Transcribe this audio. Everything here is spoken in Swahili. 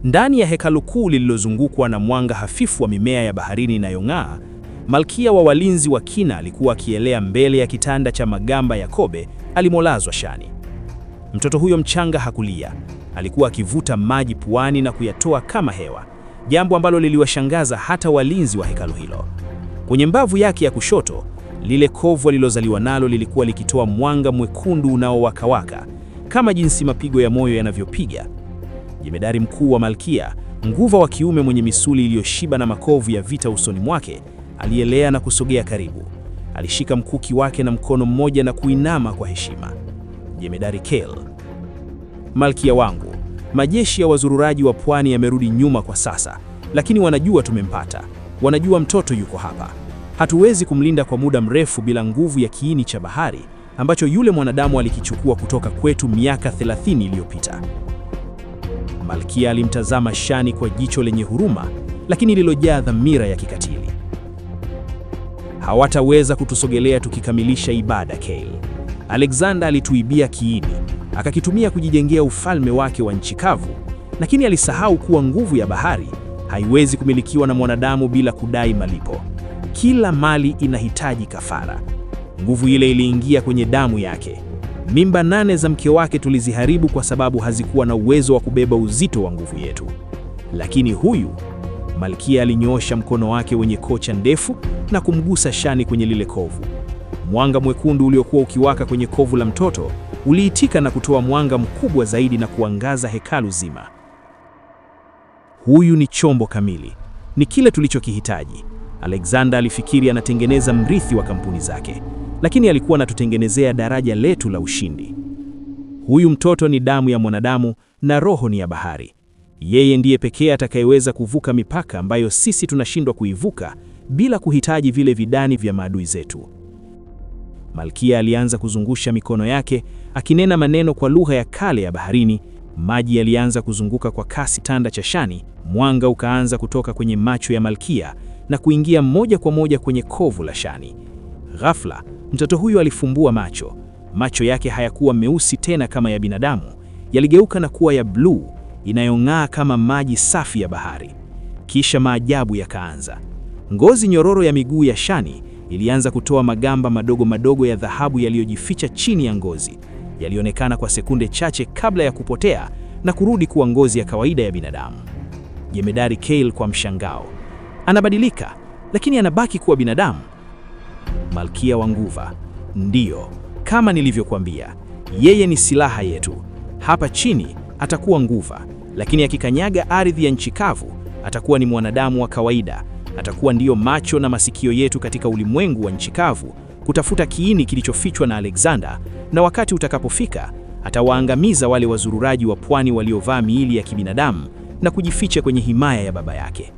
Ndani ya hekalu kuu lililozungukwa na mwanga hafifu wa mimea ya baharini inayong'aa, Malkia wa walinzi wa kina alikuwa akielea mbele ya kitanda cha magamba ya kobe alimolazwa Shani. Mtoto huyo mchanga hakulia, alikuwa akivuta maji puani na kuyatoa kama hewa, jambo ambalo liliwashangaza hata walinzi wa hekalu hilo. Kwenye mbavu yake ya kushoto, lile kovu alilozaliwa nalo lilikuwa likitoa mwanga mwekundu unaowakawaka, kama jinsi mapigo ya moyo yanavyopiga. Jemedari mkuu wa Malkia, nguva wa kiume mwenye misuli iliyoshiba na makovu ya vita usoni mwake, alielea na kusogea karibu. Alishika mkuki wake na mkono mmoja na kuinama kwa heshima. Jemedari Kale: Malkia wangu, majeshi ya wazururaji wa pwani yamerudi nyuma kwa sasa, lakini wanajua tumempata. Wanajua mtoto yuko hapa. Hatuwezi kumlinda kwa muda mrefu bila nguvu ya kiini cha bahari ambacho yule mwanadamu alikichukua kutoka kwetu miaka 30 iliyopita. Malkia alimtazama Shani kwa jicho lenye huruma, lakini lililojaa dhamira ya kikatili. Hawataweza kutusogelea tukikamilisha ibada, Kale. Alexander alituibia kiini, akakitumia kujijengea ufalme wake wa nchi kavu, lakini alisahau kuwa nguvu ya bahari haiwezi kumilikiwa na mwanadamu bila kudai malipo. Kila mali inahitaji kafara. Nguvu ile iliingia kwenye damu yake. Mimba 8 za mke wake tuliziharibu kwa sababu hazikuwa na uwezo wa kubeba uzito wa nguvu yetu. Lakini huyu, Malkia alinyoosha mkono wake wenye kocha ndefu na kumgusa Shani kwenye lile kovu. Mwanga mwekundu uliokuwa ukiwaka kwenye kovu la mtoto uliitika na kutoa mwanga mkubwa zaidi na kuangaza hekalu zima. Huyu ni chombo kamili. Ni kile tulichokihitaji. Alexander alifikiri anatengeneza mrithi wa kampuni zake, lakini alikuwa anatutengenezea daraja letu la ushindi. Huyu mtoto ni damu ya mwanadamu na roho ni ya bahari. Yeye ndiye pekee atakayeweza kuvuka mipaka ambayo sisi tunashindwa kuivuka bila kuhitaji vile vidani vya maadui zetu. Malkia alianza kuzungusha mikono yake, akinena maneno kwa lugha ya kale ya baharini. Maji yalianza kuzunguka kwa kasi tanda cha Shani. Mwanga ukaanza kutoka kwenye macho ya Malkia na kuingia moja kwa moja kwenye kovu la Shani. Ghafla, mtoto huyu alifumbua macho. Macho yake hayakuwa meusi tena kama ya binadamu, yaligeuka na kuwa ya bluu inayong'aa kama maji safi ya bahari. Kisha maajabu yakaanza. Ngozi nyororo ya miguu ya Shani ilianza kutoa magamba madogo madogo ya dhahabu yaliyojificha chini ya ngozi. Yalionekana kwa sekunde chache kabla ya kupotea na kurudi kuwa ngozi ya kawaida ya binadamu. Jemedari Kale kwa mshangao: anabadilika, lakini anabaki kuwa binadamu. Malkia wa nguva: ndiyo, kama nilivyokuambia, yeye ni silaha yetu. Hapa chini atakuwa nguva, lakini akikanyaga ardhi ya nchi kavu atakuwa ni mwanadamu wa kawaida. Atakuwa ndiyo macho na masikio yetu katika ulimwengu wa nchi kavu, kutafuta kiini kilichofichwa na Alexander, na wakati utakapofika atawaangamiza wale wazururaji wa pwani waliovaa miili ya kibinadamu na kujificha kwenye himaya ya baba yake.